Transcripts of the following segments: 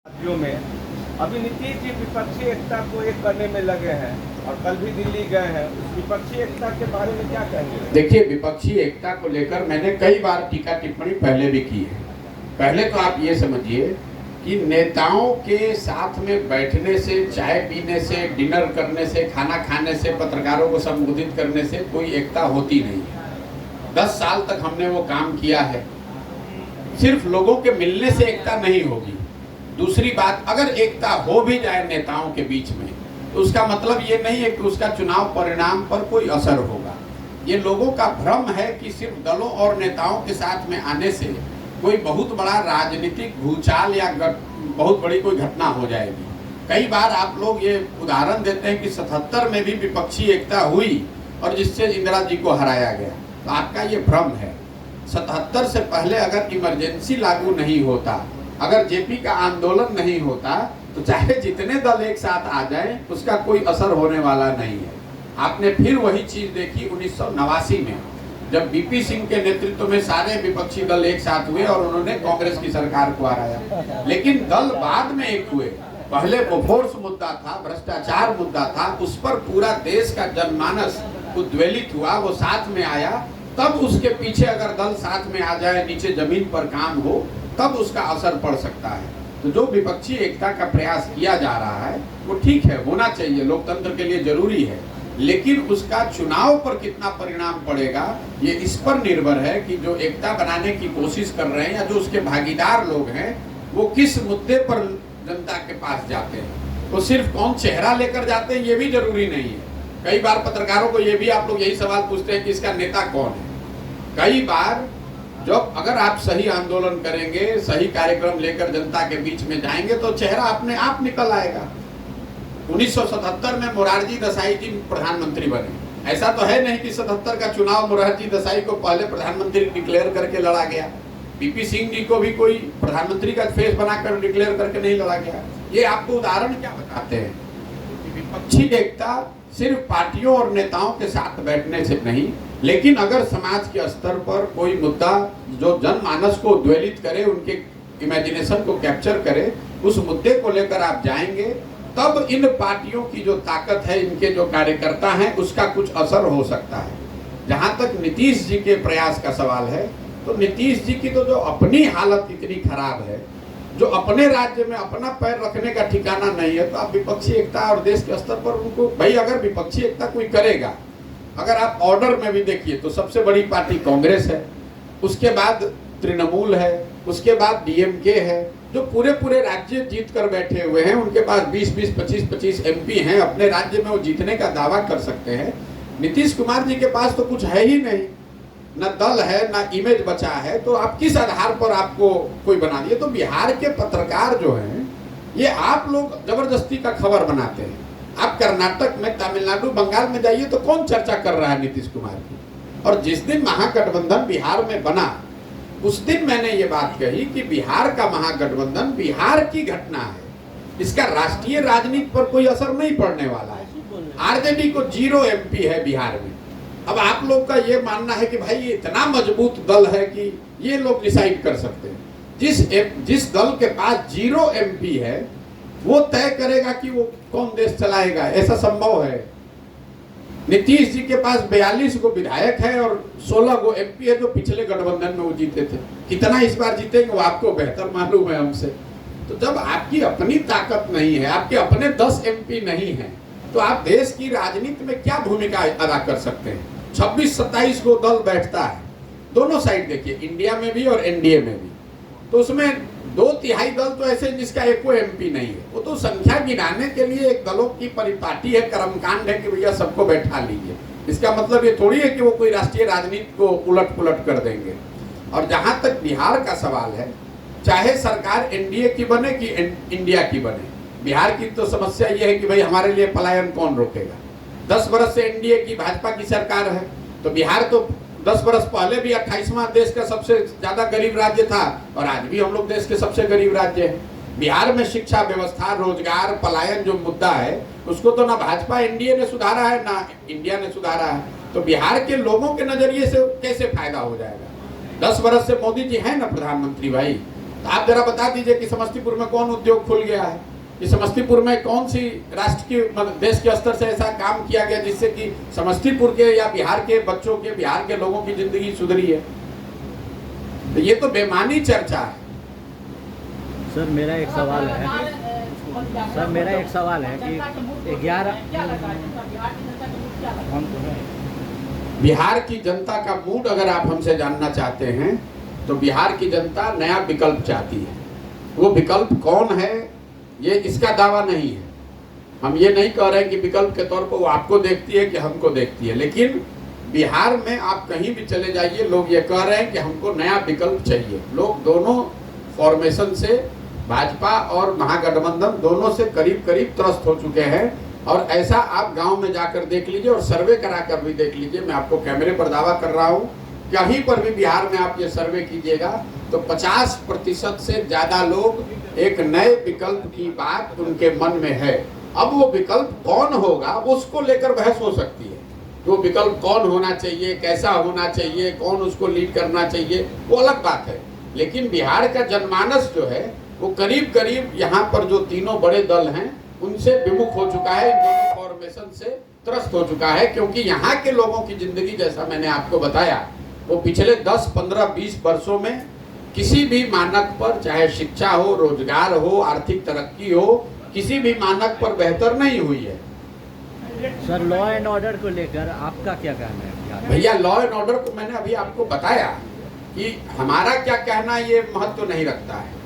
राज्यों में अभी नीतीश जी विपक्षी एकता को एक करने में लगे हैं और कल भी दिल्ली गए हैं। उस विपक्षी एकता के बारे में क्या कहेंगे? देखिए, विपक्षी एकता को लेकर मैंने कई बार टीका टिप्पणी पहले भी की है। पहले तो आप ये समझिए कि नेताओं के साथ में बैठने से, चाय पीने से, डिनर करने से, खाना खाने से, पत्रकारों को संबोधित करने से कोई एकता होती नहीं है। 10 साल तक हमने वो काम किया है। सिर्फ लोगों के मिलने से एकता नहीं होगी। दूसरी बात, अगर एकता हो भी जाए नेताओं के बीच में तो उसका मतलब ये नहीं है कि उसका चुनाव परिणाम पर कोई असर होगा। ये लोगों का भ्रम है कि सिर्फ दलों और नेताओं के साथ में आने से कोई बहुत बड़ा राजनीतिक भूचाल या बहुत बड़ी कोई घटना हो जाएगी। कई बार आप लोग ये उदाहरण देते हैं कि 77 में भी विपक्षी एकता हुई और जिससे इंदिरा जी को हराया गया, तो आपका ये भ्रम है। 77 से पहले अगर इमरजेंसी लागू नहीं होता, अगर जेपी का आंदोलन नहीं होता, तो चाहे जितने दल एक साथ आ जाएं, उसका कोई असर होने वाला नहीं है। आपने फिर वही चीज देखी 1989 में, जब बीपी सिंह के नेतृत्व में सारे विपक्षी दल एक साथ हुए और उन्होंने कांग्रेस की सरकार को हराया। लेकिन दल बाद में एक हुए। पहले बोफोर्स मुद्दा था, भ्रष्टाचार मुद्दा था, उस पर पूरा देश का जनमानस उद्वेलित हुआ, वो साथ में आया। तब उसके पीछे अगर दल साथ में आ जाए, नीचे जमीन पर काम हो, तब उसका असर पड़ सकता है। तो जो विपक्षी एकता का प्रयास किया जा रहा है वो ठीक है, होना चाहिए, लोकतंत्र के लिए जरूरी है। लेकिन उसका चुनाव पर कितना परिणाम पड़ेगा, ये इस पर निर्भर है कि जो एकता बनाने की कोशिश कर रहे हैं या जो उसके भागीदार लोग हैं, वो किस मुद्दे पर जनता के पास जाते हैं। वो सिर्फ कौन चेहरा लेकर जाते हैं ये भी जरूरी नहीं है। कई बार पत्रकारों को ये भी आप लोग यही सवाल पूछते हैं कि इसका नेता कौन है। कई बार जब अगर आप सही आंदोलन करेंगे, सही कार्यक्रम लेकर जनता के बीच में जाएंगे, तो चेहरा अपने आप निकल आएगा। 1977 में मोरारजी देसाई जी प्रधानमंत्री बने। ऐसा तो है नहीं कि 77 का चुनाव मोरारजी देसाई को पहले प्रधानमंत्री डिक्लेयर करके लड़ा गया। बीपी सिंह जी को भी कोई प्रधानमंत्री का फेस बनाकर डिक्लेयर करके नहीं लड़ा गया। ये आपको उदाहरण क्या बताते हैं? विपक्षी एकता सिर्फ पार्टियों और नेताओं के साथ बैठने से नहीं, लेकिन अगर समाज के स्तर पर कोई मुद्दा जो जनमानस को उद्वेलित करे, उनके इमेजिनेशन को कैप्चर करे, उस मुद्दे को लेकर आप जाएंगे, तब इन पार्टियों की जो ताकत है, इनके जो कार्यकर्ता हैं, उसका कुछ असर हो सकता है। जहां तक नीतीश जी के प्रयास का सवाल है, तो नीतीश जी की तो जो अपनी हालत इतनी खराब है, जो अपने राज्य में अपना पैर रखने का ठिकाना नहीं है, तो आप विपक्षी एकता और देश के स्तर पर उनको, भाई अगर विपक्षी एकता कोई करेगा, अगर आप ऑर्डर में भी देखिए तो सबसे बड़ी पार्टी कांग्रेस है, उसके बाद तृणमूल है, उसके बाद डीएमके है, जो पूरे राज्य जीत कर बैठे हुए हैं। उनके पास 20-20, 25-25 एमपी हैं, अपने राज्य में वो जीतने का दावा कर सकते हैं। नीतीश कुमार जी के पास तो कुछ है ही नहीं, न दल है, न इमेज बचा है, तो आप किस आधार पर आपको कोई बना दिए? तो बिहार के पत्रकार जो हैं, ये आप लोग जबरदस्ती का खबर बनाते हैं। आप कर्नाटक में, तमिलनाडु, बंगाल में जाइए तो कौन चर्चा कर रहा है नीतीश कुमार की? और जिस दिन महागठबंधन बिहार में बना, उस दिन मैंने ये बात कही कि बिहार का महागठबंधन बिहार की घटना है, इसका राष्ट्रीय राजनीति पर कोई असर नहीं पड़ने वाला है। आरजेडी को 0 एमपी है बिहार में। अब आप लोग का ये मानना है कि भाई ये इतना मजबूत दल है कि ये लोग डिसाइड कर सकते हैं। जिस दल के पास 0 एमपी है, वो तय करेगा कि वो कौन देश चलाएगा, ऐसा संभव है? नीतीश जी के पास 42 गो विधायक है और 16 गो एमपी है, जो पिछले गठबंधन में वो जीते थे। कितना इस बार जीतेंगे वो आपको बेहतर मालूम है हमसे। तो जब आपकी अपनी ताकत नहीं है, आपके अपने 10 एमपी नहीं है, तो आप देश की राजनीति में क्या भूमिका अदा कर सकते हैं? 26-27 को दल बैठता है, दोनों साइड देखिए, इंडिया में भी और एनडीए में भी। तो उसमें 2/3 दल तो ऐसे जिसका एक एमपी नहीं है। वो तो संख्या गिनाने के लिए एक दलों की परिपाटी है, कर्मकांड है कि भैया सबको बैठा लीजिए। इसका मतलब ये थोड़ी है कि वो कोई राष्ट्रीय राजनीति को उलट पुलट कर देंगे। और जहां तक बिहार का सवाल है, चाहे सरकार एनडीए की बने कि इंडिया की बने, बिहार की तो समस्या ये है कि भाई हमारे लिए पलायन कौन रोकेगा? 10 बरस से एनडीए की, भाजपा की सरकार है, तो बिहार तो 10 बरस पहले भी 28वां देश का सबसे ज्यादा गरीब राज्य था और आज भी हम लोग देश के सबसे गरीब राज्य है। बिहार में शिक्षा व्यवस्था, रोजगार, पलायन जो मुद्दा है, उसको तो ना भाजपा एनडीए ने सुधारा है, ना इंडिया ने सुधारा है। तो बिहार के लोगों के नजरिए से कैसे फायदा हो जाएगा? 10 बरस से मोदी जी है ना प्रधानमंत्री भाई, तो आप जरा बता दीजिए कि समस्तीपुर में कौन उद्योग खुल गया है, कि समस्तीपुर में कौन सी राष्ट्र की देश के स्तर से ऐसा काम किया गया जिससे कि समस्तीपुर के या बिहार के बच्चों के, बिहार के लोगों की जिंदगी सुधरी है। तो ये तो बेमानी चर्चा है। सर मेरा एक सवाल है कि 11 बिहार की जनता का मूड अगर आप हमसे जानना चाहते हैं तो बिहार की जनता नया विकल्प चाहती है। वो विकल्प कौन है ये इसका दावा नहीं है। हम ये नहीं कह रहे हैं कि विकल्प के तौर पर वो आपको देखती है कि हमको देखती है, लेकिन बिहार में आप कहीं भी चले जाइए लोग ये कह रहे हैं कि हमको नया विकल्प चाहिए। लोग दोनों फॉर्मेशन से, भाजपा और महागठबंधन दोनों से करीब करीब त्रस्त हो चुके हैं। और ऐसा आप गांव में जाकर देख लीजिए और सर्वे करा कर भी देख लीजिए। मैं आपको कैमरे पर दावा कर रहा हूँ, कहीं पर भी बिहार में आप ये सर्वे कीजिएगा तो 50% से ज्यादा लोग एक नए विकल्प की बात उनके मन में है। अब वो विकल्प कौन होगा उसको लेकर बहस हो सकती है। वो विकल्प कौन होना चाहिए, कैसा होना चाहिए, कौन उसको लीड करना चाहिए, वो अलग बात है। लेकिन बिहार का जनमानस जो है वो करीब करीब यहाँ पर जो तीनों बड़े दल हैं उनसे विमुख हो चुका है, इन दोनों फॉर्मेशन से त्रस्त हो चुका है। क्योंकि यहाँ के लोगों की जिंदगी, जैसा मैंने आपको बताया, वो पिछले 10, 15, 20 वर्षों में किसी भी मानक पर, चाहे शिक्षा हो, रोजगार हो, आर्थिक तरक्की हो, किसी भी मानक पर बेहतर नहीं हुई है। सर लॉ एंड ऑर्डर को लेकर आपका क्या कहना है? भैया लॉ एंड ऑर्डर को मैंने अभी आपको बताया कि हमारा क्या कहना ये महत्व नहीं रखता है।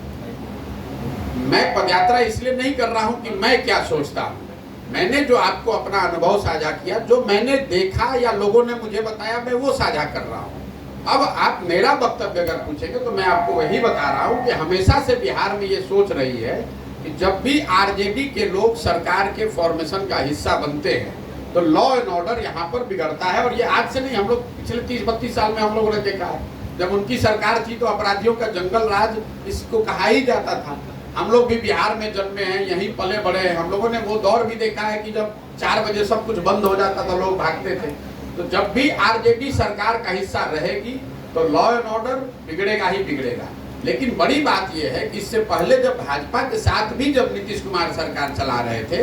मैं पदयात्रा इसलिए नहीं कर रहा हूं कि मैं क्या सोचता हूं। मैंने जो आपको अपना अनुभव साझा किया, जो मैंने देखा या लोगों ने मुझे बताया, मैं वो साझा कर रहा हूं। अब आप मेरा वक्तव्य अगर पूछेंगे तो मैं आपको वही बता रहा हूं कि हमेशा से बिहार में ये सोच रही है कि जब भी आरजेडी के लोग सरकार के फॉर्मेशन का हिस्सा बनते हैं तो लॉ एंड ऑर्डर यहाँ पर बिगड़ता है। और ये आज से नहीं, हम लोग पिछले 30-32 साल में हम लोगों ने देखा है। जब उनकी सरकार थी तो अपराधियों का जंगल राज इसको कहा ही जाता था। हम लोग भी बिहार में जन्मे हैं, यहीं पले बड़े हैं। हम लोगों ने वो दौर भी देखा है कि जब 4 बजे सब कुछ बंद हो जाता था, लोग भागते थे। तो जब भी आरजेडी सरकार का हिस्सा रहेगी तो लॉ एंड ऑर्डर बिगड़ेगा ही बिगड़ेगा। लेकिन बड़ी बात यह है कि इससे पहले जब भाजपा के साथ भी जब नीतीश कुमार सरकार चला रहे थे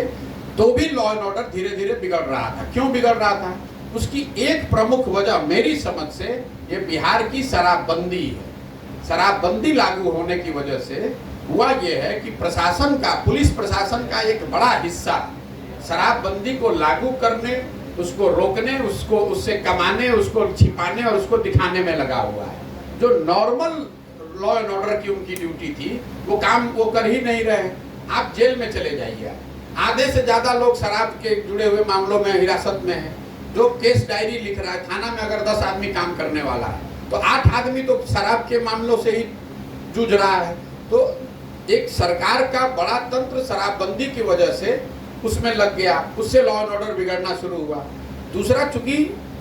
तो भी लॉ एंड ऑर्डर धीरे धीरे बिगड़ रहा था। क्यों बिगड़ रहा था? उसकी एक प्रमुख वजह मेरी समझ से ये बिहार की शराबबंदी है। शराबबंदी लागू होने की वजह से हुआ ये है कि प्रशासन का, पुलिस प्रशासन का एक बड़ा हिस्सा शराबबंदी को लागू करने, उसको रोकने, उसको उससे कमाने, उसको छिपाने और उसको दिखाने में लगा हुआ है। जो नॉर्मल लॉ एंड ऑर्डर की उनकी ड्यूटी थी वो काम वो कर ही नहीं रहे। आप जेल में चले जाइए, आधे से ज्यादा लोग शराब के जुड़े हुए मामलों में हिरासत में है। जो केस डायरी लिख रहा है, थाना में अगर 10 आदमी काम करने वाला है तो 8 आदमी तो शराब के मामलों से ही जूझ रहा है। तो एक सरकार का बड़ा तंत्र शराबबंदी की वजह से उसमें लग गया, उससे लॉ एंड ऑर्डर बिगड़ना शुरू हुआ। दूसरा, चूंकि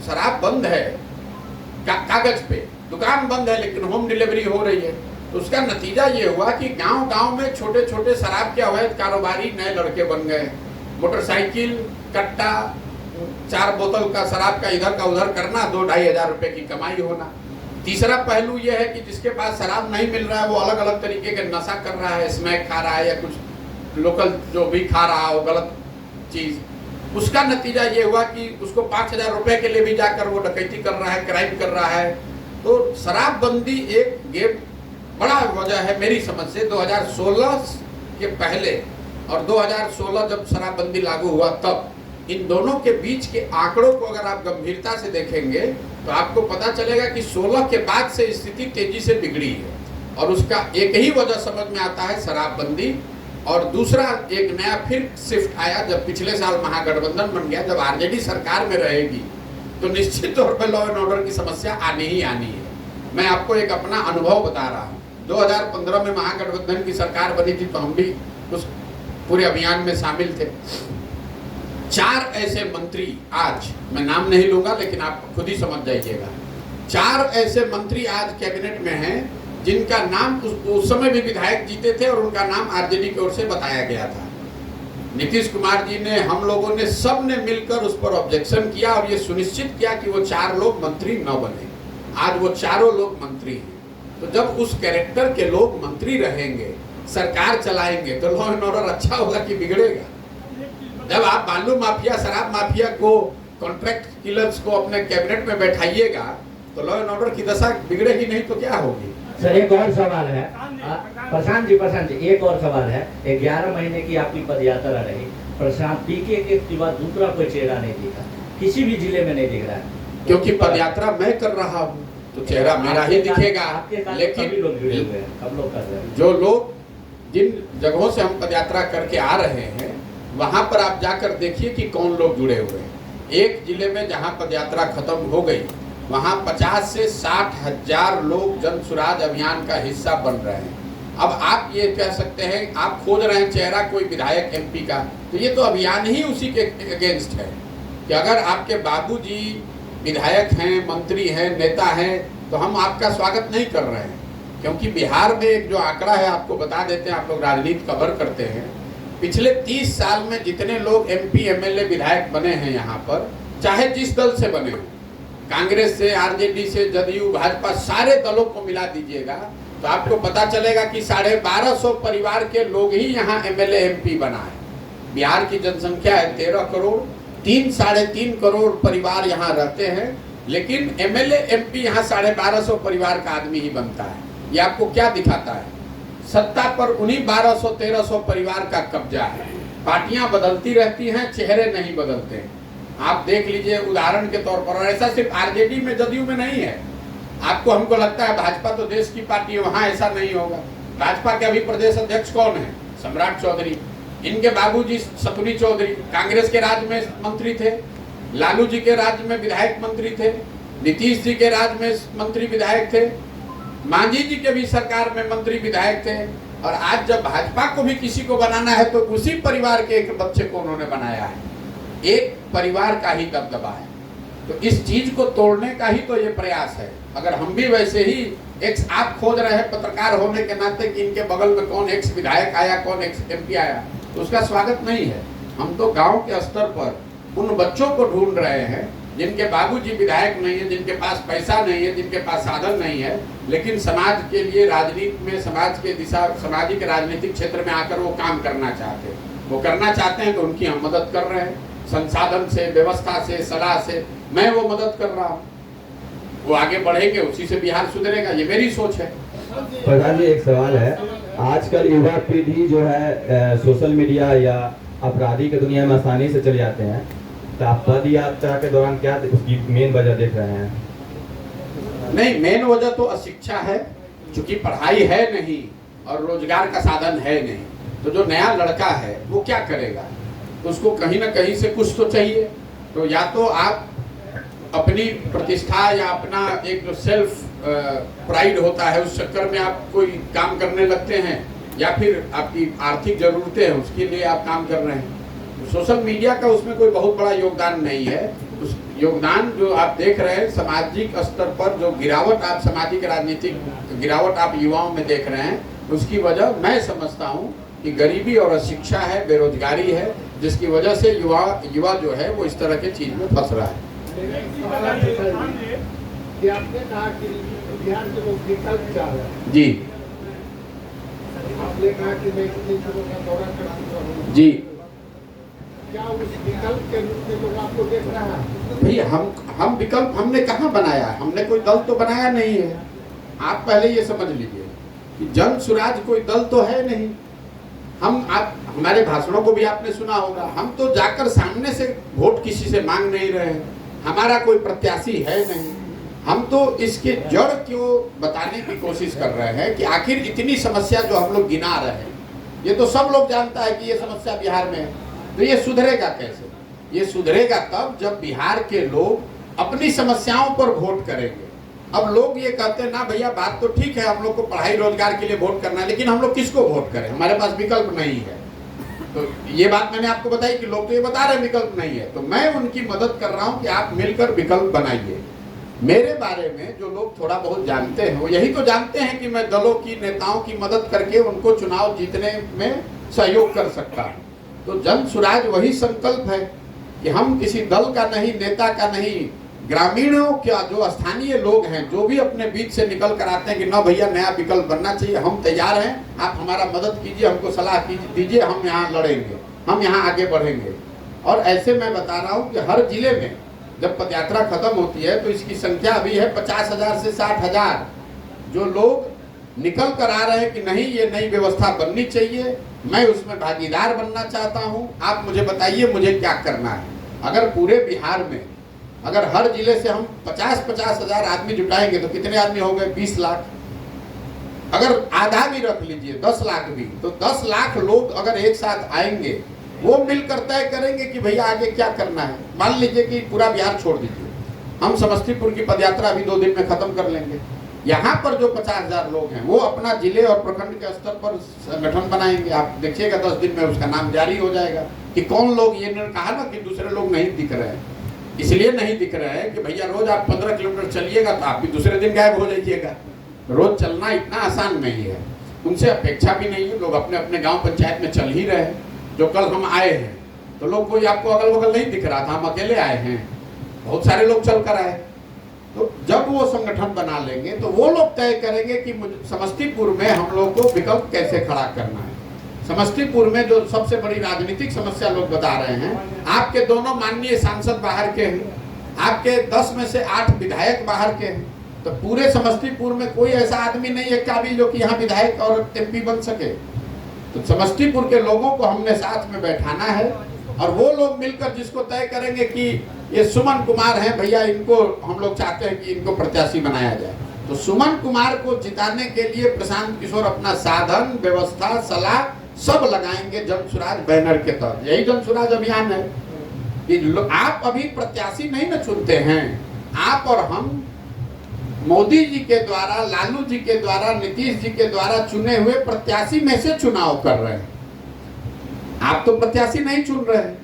शराब बंद है कागज पे, दुकान बंद है लेकिन होम डिलीवरी हो रही है, तो उसका नतीजा ये हुआ कि गांव-गांव में छोटे छोटे शराब के अवैध कारोबारी नए लड़के बन गए। मोटरसाइकिल, कट्टा, 4 बोतल का शराब का इधर का उधर करना, 2-2.5 हजार रुपए की कमाई होना। तीसरा पहलू यह है कि जिसके पास शराब नहीं मिल रहा है वो अलग अलग तरीके के नशा कर रहा है, स्मैक खा रहा है या कुछ लोकल जो भी खा रहा हो गलत चीज। उसका नतीजा ये हुआ कि उसको 5,000 रुपए के लिए भी जाकर वो डकैती कर रहा है, क्राइम कर रहा है। तो शराबबंदी एक गेम बड़ा वजह है मेरी समझ से। 2016 के पहले और 2016 जब शराबबंदी लागू हुआ तब इन दोनों के बीच के आंकड़ों को अगर आप गंभीरता से देखेंगे तो आपको पता चलेगा कि 16 के बाद से स्थिति तेजी से बिगड़ी है। और उसका एक ही वजह समझ में आता है, शराबबंदी। और दूसरा एक नया फिर शिफ्ट आया जब पिछले साल महागठबंधन बन गया। जब आरजेडी सरकार में रहेगी तो निश्चित तौर पर लॉ एंड ऑर्डर की समस्या आनी ही आनी है। मैं आपको एक अपना अनुभव बता रहा हूँ। 2015 में महागठबंधन की सरकार बनी थी तो हम भी उस पूरे अभियान में शामिल थे। 4 ऐसे मंत्री, आज मैं नाम नहीं लूंगा लेकिन आप खुद ही समझ जाइएगा, 4 ऐसे मंत्री आज कैबिनेट में हैं जिनका नाम उस समय भी विधायक जीते थे और उनका नाम आरजेडी की ओर से बताया गया था। नीतीश कुमार जी ने, हम लोगों ने, सब ने मिलकर उस पर ऑब्जेक्शन किया और ये सुनिश्चित किया कि वो 4 लोग मंत्री न बने। आज वो चारों लोग मंत्री हैं। तो जब उस कैरेक्टर के लोग मंत्री रहेंगे, सरकार चलाएंगे, तो लॉ एंड ऑर्डर अच्छा होगा कि बिगड़ेगा? जब आप बालू माफिया, शराब माफिया को, कॉन्ट्रैक्ट किलर्स को अपने कैबिनेट में बैठाइएगा तो लॉ एंड ऑर्डर की दशा बिगड़ेगी नहीं तो क्या होगी? सर एक और सवाल है, प्रशांत जी एक और सवाल है। 11 महीने की आपकी पदयात्रा रही, प्रशांत पीके के सिवा दूसरा कोई चेहरा नहीं दिखा, किसी भी जिले में नहीं दिख रहा है। क्योंकि पदयात्रा मैं कर रहा हूँ तो चेहरा मेरा ही दिखेगा। लेकिन लोग जुड़े हुए हैं, हम लोग कर रहे हैं। जो लोग जिन जगहों से हम पदयात्रा करके आ रहे हैं वहां पर आप जाकर देखिए कि कौन लोग जुड़े हुए हैं। एक जिले में जहां पदयात्रा खत्म हो गई वहां 50 से 60 हजार लोग जन सुराज अभियान का हिस्सा बन रहे हैं। अब आप ये कह सकते हैं, आप खोज रहे हैं चेहरा कोई विधायक एमपी का, तो ये तो अभियान ही उसी के अगेंस्ट है कि अगर आपके बाबूजी विधायक हैं, मंत्री हैं, नेता हैं, तो हम आपका स्वागत नहीं कर रहे हैं। क्योंकि बिहार में एक जो आंकड़ा है आपको बता देते हैं, आप लोग राजनीति कवर करते हैं, पिछले 30 साल में जितने लोग एमपी, एमएलए, विधायक बने हैं यहाँ पर, चाहे जिस दल से बने हो, कांग्रेस से, आरजेडी से, जदयू, भाजपा, सारे दलों को मिला दीजिएगा तो आपको पता चलेगा कि 1250 परिवार के लोग ही यहाँ एमएलए, एमपी बना है। बिहार की जनसंख्या है 13 करोड़, 3-3.5 करोड़ परिवार यहाँ रहते हैं, लेकिन एमएलए, एमपी यहाँ 1250 परिवार का आदमी ही बनता है। ये आपको क्या दिखाता है? सत्ता पर उन्हीं 1200-1300 परिवार का कब्जा है। पार्टियां बदलती रहती हैं, चेहरे नहीं बदलते हैं। आप देख लीजिए उदाहरण के तौर पर, और ऐसा सिर्फ आरजेडी में, जदयू में नहीं है। आपको, हमको लगता है भाजपा तो देश की पार्टी है, वहां ऐसा नहीं होगा। भाजपा के अभी प्रदेश अध्यक्ष कौन है? सम्राट चौधरी। इनके बाबूजी सतुरी चौधरी कांग्रेस के राज में मंत्री थे, लालू जी के राज में विधायक मंत्री थे, नीतीश जी के राज में मंत्री विधायक थे, मांझी जी के भी सरकार में मंत्री विधायक थे। और आज जब भाजपा को भी किसी को बनाना है तो उसी परिवार के एक बच्चे को उन्होंने बनाया है। एक परिवार का ही दबदबा है। तो इस चीज को तोड़ने का ही तो ये प्रयास है। अगर हम भी वैसे ही एक्स, आप खोज रहे हैं पत्रकार होने के नाते कि इनके बगल में कौन एक्स विधायक आया, कौन एक्स एमपी आया, तो उसका स्वागत नहीं है। हम तो गांव के स्तर पर उन बच्चों को ढूंढ रहे हैं जिनके बाबूजी विधायक नहीं है, जिनके पास पैसा नहीं है, जिनके पास साधन नहीं है, लेकिन समाज के लिए, राजनीति में, समाज के दिशा, सामाजिक राजनीतिक क्षेत्र में आकर वो काम करना चाहते हैं। वो करना चाहते हैं तो उनकी हम मदद कर रहे हैं, संसाधन से, व्यवस्था से, सलाह से मैं वो मदद कर रहा हूँ। वो आगे बढ़ेंगे, उसी से बिहार सुधरेगा, ये मेरी सोच है। प्रधान जी एक सवाल है, आजकल युवा पीढ़ी जो है सोशल मीडिया या अपराधी की दुनिया में आसानी से चले जाते हैं, तो आप पद यात्रा के दौरान क्या उसकी मेन वजह देख रहे हैं? नहीं, मेन वजह तो अशिक्षा है, क्योंकि पढ़ाई है नहीं और रोजगार का साधन है नहीं। तो जो नया लड़का है वो क्या करेगा? उसको कहीं ना कहीं से कुछ तो चाहिए। तो या तो आप अपनी प्रतिष्ठा या अपना एक जो सेल्फ प्राइड होता है उस चक्कर में आप कोई काम करने लगते हैं, या फिर आपकी आर्थिक जरूरतें हैं उसके लिए आप काम कर रहे हैं। सोशल मीडिया का उसमें कोई बहुत बड़ा योगदान नहीं है। उस योगदान जो आप देख रहे हैं सामाजिक स्तर पर, जो गिरावट आप, सामाजिक राजनीतिक गिरावट आप युवाओं में देख रहे हैं, उसकी वजह मैं समझता हूँ कि गरीबी और अशिक्षा है, बेरोजगारी है, जिसकी वजह से युवा जो है वो इस तरह के चीज में फंस रहा है। आपने कहा कि बिहार के लोग विकल्प चाह रहे हैं। जी, आपने कहा कि मैं कितने दिनों का दौरा कर चुका हूं। जी क्या उस विकल्प के रूप में लोग आपको देख रहा है? भैया, हम विकल्प हमने कहाँ बनाया है? हमने कोई दल तो बनाया नहीं है। आप पहले ये समझ लीजिए कि जन सुराज कोई दल तो है नहीं। आप हमारे भाषणों को भी आपने सुना होगा, हम तो जाकर सामने से वोट किसी से मांग नहीं रहे हैं, हमारा कोई प्रत्याशी है नहीं। हम तो इसके जड़ क्यों बताने की कोशिश कर रहे हैं कि आखिर इतनी समस्या जो हम लोग गिना रहे हैं, ये तो सब लोग जानता है कि ये समस्या बिहार में है, तो ये सुधरेगा कैसे? ये सुधरेगा तब जब बिहार के लोग अपनी समस्याओं पर वोट करेंगे। अब लोग ये कहते हैं ना भैया, बात तो ठीक है, हम लोग को पढ़ाई रोजगार के लिए वोट करना है, लेकिन हम लोग किसको वोट करें? हमारे पास विकल्प नहीं है। तो ये बात मैंने आपको बताई कि लोग तो ये बता रहे हैं विकल्प नहीं है, तो मैं उनकी मदद कर रहा हूं कि आप मिलकर विकल्प बनाइए। मेरे बारे में जो लोग थोड़ा बहुत जानते हैं वो यही तो जानते हैं कि मैं दलों की, नेताओं की मदद करके उनको चुनाव जीतने में सहयोग कर सकता हूँ। तो जन सुराज वही संकल्प है कि हम किसी दल का नहीं, नेता का नहीं, ग्रामीणों क्या जो स्थानीय लोग हैं, जो भी अपने बीच से निकल कर आते हैं कि ना भैया नया विकल्प बनना चाहिए, हम तैयार हैं, आप हमारा मदद कीजिए, हमको सलाह दीजिए, हम यहाँ लड़ेंगे, हम यहाँ आगे बढ़ेंगे। और ऐसे मैं बता रहा हूँ कि हर जिले में जब पदयात्रा खत्म होती है तो इसकी संख्या अभी है 50,000 से 60,000 जो लोग निकल कर आ रहे हैं कि नहीं ये नई व्यवस्था बननी चाहिए, मैं उसमें भागीदार बनना चाहता हूँ, आप मुझे बताइए मुझे क्या करना है। अगर पूरे बिहार में अगर हर जिले से हम 50-50 हजार आदमी जुटाएंगे तो कितने आदमी हो गए? 20 लाख। अगर आधा भी रख लीजिए 10 लाख भी, तो 10 लाख लोग अगर एक साथ आएंगे, वो मिलकर तय करेंगे कि भैया आगे क्या करना है। मान लीजिए कि पूरा बिहार छोड़ दीजिए, हम समस्तीपुर की पदयात्रा अभी 2 दिन में खत्म कर लेंगे। यहाँ पर जो 50,000 लोग हैं वो अपना जिले और प्रखंड के स्तर पर संगठन बनाएंगे। आप देखिएगा 10 दिन में उसका नाम जारी हो जाएगा कि कौन लोग, ये कहा ना कि दूसरे लोग नहीं दिख रहे हैं, इसलिए नहीं दिख रहे हैं कि भैया रोज आप 15 किलोमीटर चलिएगा तो आप भी दूसरे दिन गायब हो जाइएगा। रोज चलना इतना आसान नहीं है, उनसे अपेक्षा भी नहीं है। लोग अपने अपने गांव पंचायत में चल ही रहे हैं। जो कल हम आए हैं तो लोग कोई आपको अगल बगल नहीं दिख रहा था, हम अकेले आए हैं, बहुत सारे लोग चल कर आए। तो जब वो संगठन बना लेंगे तो वो लोग तय करेंगे कि समस्तीपुर में हम लोग को विकल्प कैसे खड़ा करना है। समस्तीपुर में जो सबसे बड़ी राजनीतिक समस्या लोग बता रहे हैं, आपके दोनों माननीय सांसद बाहर के हैं, आपके 10 में से 8 विधायक बाहर के हैं, तो पूरे समस्तीपुर में कोई ऐसा आदमी नहीं है काबिल जो कि यहाँ विधायक और एमपी बन सके। तो समस्तीपुर के लोगों को हमने साथ में बैठाना है और वो लोग मिलकर जिसको तय करेंगे कि ये सुमन कुमार हैं भैया, इनको हम लोग चाहते हैं कि इनको प्रत्याशी बनाया जाए, तो सुमन कुमार को जिताने के लिए प्रशांत किशोर अपना साधन, व्यवस्था, सलाह सब लगाएंगे जन स्वराज बैनर के तहत। यही जन स्वराज अभियान है कि आप अभी प्रत्याशी नहीं न चुनते हैं, आप और हम मोदी जी के द्वारा, लालू जी के द्वारा, नीतीश जी के द्वारा चुने हुए प्रत्याशी में से चुनाव कर रहे हैं। आप तो प्रत्याशी नहीं चुन रहे हैं।